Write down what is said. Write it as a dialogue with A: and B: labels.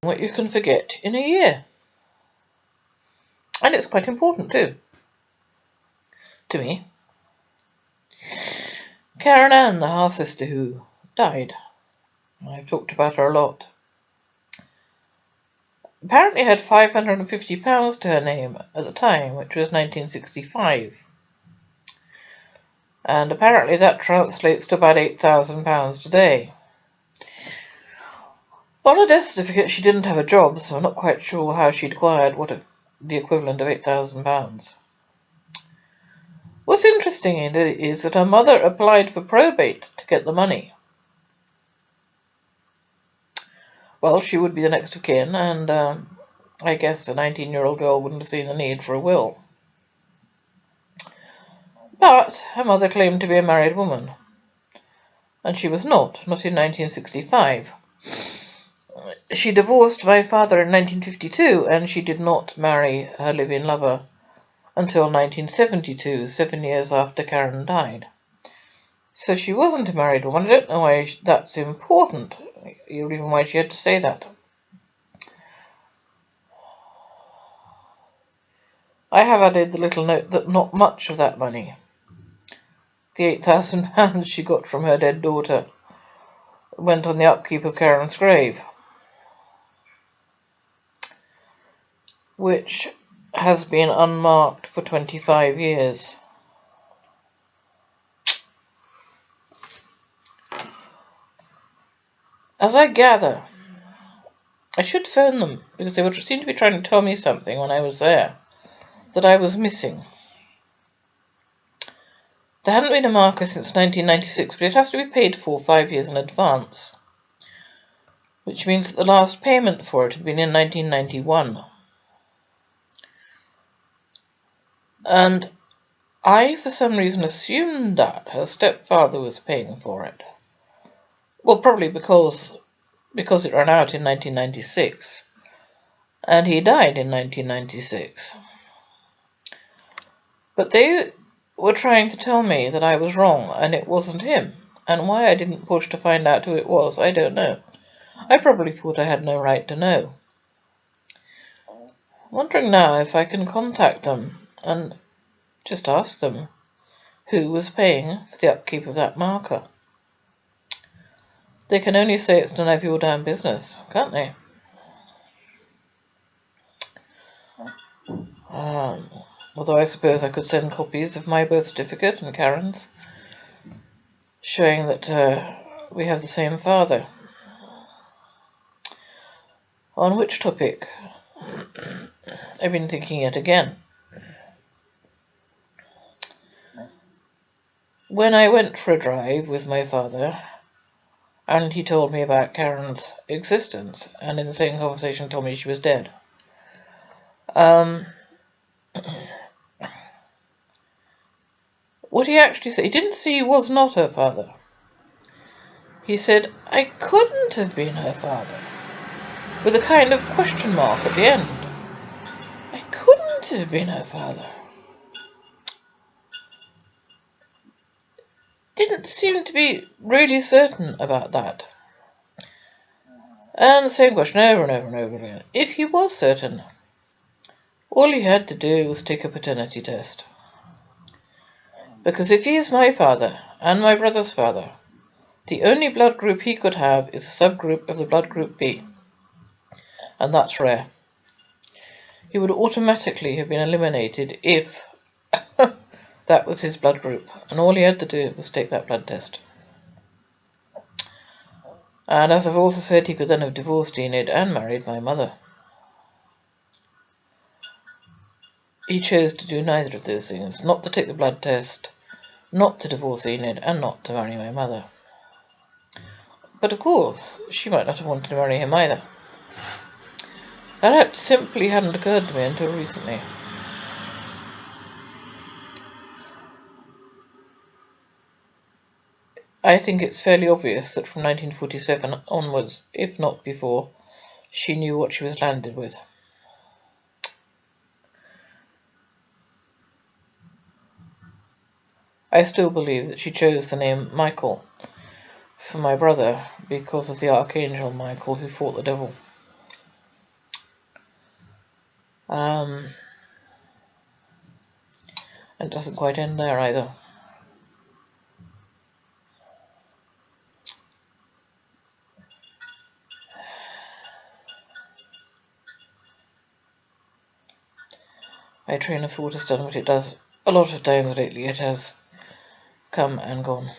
A: what you can forget in a year. And it's quite important too, to me. Karen Ann, the half-sister who died. I've talked about her a lot. Apparently had £550 to her name at the time, which was 1965. And apparently that translates to about £8,000 today. On her death certificate she didn't have a job, so I'm not quite sure how she'd acquired the equivalent of £8,000. What's interesting is that her mother applied for probate to get the money. Well, she would be the next of kin, and I guess a 19-year-old girl wouldn't have seen the need for a will. But her mother claimed to be a married woman, and she was not in 1965. She divorced my father in 1952, and she did not marry her live-in lover until 1972, 7 years after Karen died. So she wasn't a married woman. I don't know why that's important, or even why she had to say that. I have added the little note that not much of that money, the £8,000 she got from her dead daughter, went on the upkeep of Karen's grave, which has been unmarked for 25 years. As I gather, I should phone them, because they seem to be trying to tell me something when I was there that I was missing. There hadn't been a marker since 1996, but it has to be paid for 5 years in advance, which means that the last payment for it had been in 1991. And I, for some reason, assumed that her stepfather was paying for it. Well, probably because it ran out in 1996, and he died in 1996. But they were trying to tell me that I was wrong, and it wasn't him. And why I didn't push to find out who it was, I don't know. I probably thought I had no right to know. I'm wondering now if I can contact them and just ask them who was paying for the upkeep of that marker. They can only say it's none of your damn business, can't they? Although I suppose I could send copies of my birth certificate and Karen's, showing that we have the same father. On which topic? I've been thinking yet again. When I went for a drive with my father, and he told me about Karen's existence, and in the same conversation told me she was dead. What he actually said, he didn't say he was not her father. He said, I couldn't have been her father, with a kind of question mark at the end. I couldn't have been her father. Didn't seem to be really certain about that. And the same question over and over and over again. If he was certain, all he had to do was take a paternity test. Because if he is my father and my brother's father, the only blood group he could have is a subgroup of the blood group B. And that's rare. He would automatically have been eliminated if that was his blood group, and all he had to do was take that blood test. And as I've also said, he could then have divorced Enid and married my mother. He chose to do neither of those things, not to take the blood test, not to divorce Enid, and not to marry my mother. But of course, she might not have wanted to marry him either. That simply hadn't occurred to me until recently. I think it's fairly obvious that from 1947 onwards, if not before, she knew what she was landed with. I still believe that she chose the name Michael for my brother because of the Archangel Michael who fought the devil. And it doesn't quite end there either. My train of thought has done what it does a lot of times lately. It has come and gone.